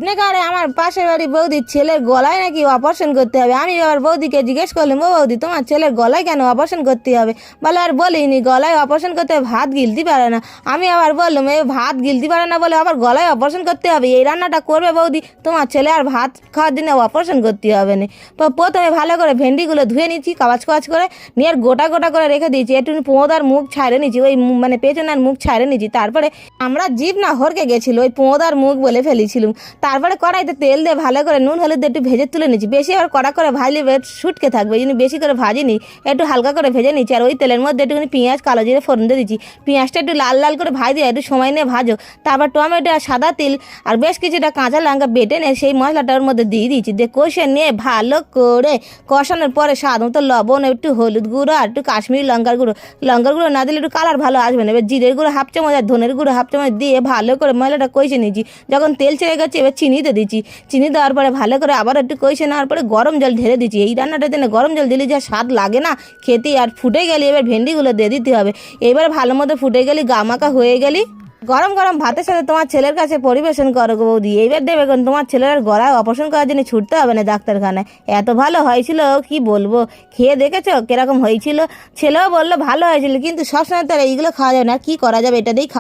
আপনি কারে আমার পাশের বাড়ি বৌদির ছেলের গলায় নাকি অপারেশন করতে হবে। আমি আবার বৌদিকে জিজ্ঞেস করলাম, ও বৌদি তোমার ছেলের গলায় কেন অপারেশন করতে হবে? বলে আর বলিনি গলায় অপারেশন করতে ভাত গিলতে পারে না। আমি আবার বললাম এই ভাত গিলতে পারে না বলে আবার গলায় অপারেশন করতে হবে? এই রান্নাটা করবে বৌদি, তোমার ছেলে আর ভাত খাওয়ার জন্য অপারেশন করতে হবে না। প্রথমে ভালো করে ভেন্ডিগুলো ধুয়ে নিচ্ছি কাবাচ কাবাচ করে, নিয়ে আর গোটা গোটা করে রেখে দিয়েছি। একটু পোঁদার মুখ ছাড়ে নিচ্ছি, ওই মানে পেছনের মুখ ছাড়ে নিচ্ছি। তারপরে আমরা জিভ না হরকে গেছিলো, ওই পোঁদার মুখ বলে ফেলেছিলাম। তারপরে কড়াইতে তেল দিয়ে ভালো করে নুন হলুদ দিয়ে একটু ভেজে তুলে নিচ্ছি। বেশি আবার কড়া করে ভাজলে শুটকে থাকবে, এই জন্য বেশি করে ভাজিনি, একটু হালকা করে ভেজে নিচ্ছি। আর ওই তেলের মধ্যে একটুখানি পেঁয়াজ কালো জিরে ফোড়ন দিয়ে দিচ্ছি। পেঁয়াজটা একটু লাল লাল করে ভাজ দিয়ে একটু সময় নিয়ে ভাজো। তারপর টমেটো আর সাদা তিল আর বেশ কিছুটা কাঁচা লঙ্কা বেটে নিয়ে সেই মশলাটা ওর মধ্যে দিয়ে দিচ্ছি। দিয়ে কষে নিয়ে ভালো করে কষানোর পরে স্বাদ মতো লবণ, একটু হলুদ গুঁড়ো আর একটু কাশ্মীরি লঙ্কার গুঁড়ো না দিলে একটু কালার ভালো আসবে না। এবার জিরের গুঁড়ো হাফ চামচ আর ধনের গুঁড়ো হাফ চামচ দিয়ে ভালো করে মশলাটা কষে নিয়েছি। যখন তেল ছেড়ে গেছে এবার চিনি দিয়ে দিচ্ছি। চিনি দেওয়ার পরে ভালো করে আবার একটু কষে নেওয়ার পরে গরম জল ঢেলে দিচ্ছি। এই রান্নাটার জন্য গরম জল দিলে যা স্বাদ লাগে না খেতে। আর ফুটে গেলে এবার ভেন্ডিগুলো দিয়ে দিতে হবে। এবার ভালো মতো ফুটে গেলে গামাকা হয়ে গেলি গরম গরম ভাতের সাথে তোমার ছেলের কাছে পরিবেশন করো গো বৌদি। এইবার দেবে কোন তোমার ছেলের গলায় অপারেশন করার জন্য ছুটতে হবে না ডাক্তারখানায়। এত ভালো হয়েছিল কি বলবো, খেয়ে দেখেছো কিরকম হয়েছিল? ছেলেও বললো ভালো হয়েছিল, কিন্তু সবসময় তো আর এইগুলো খাওয়া যাবে না, কি করা যাবে এটা দিয়েই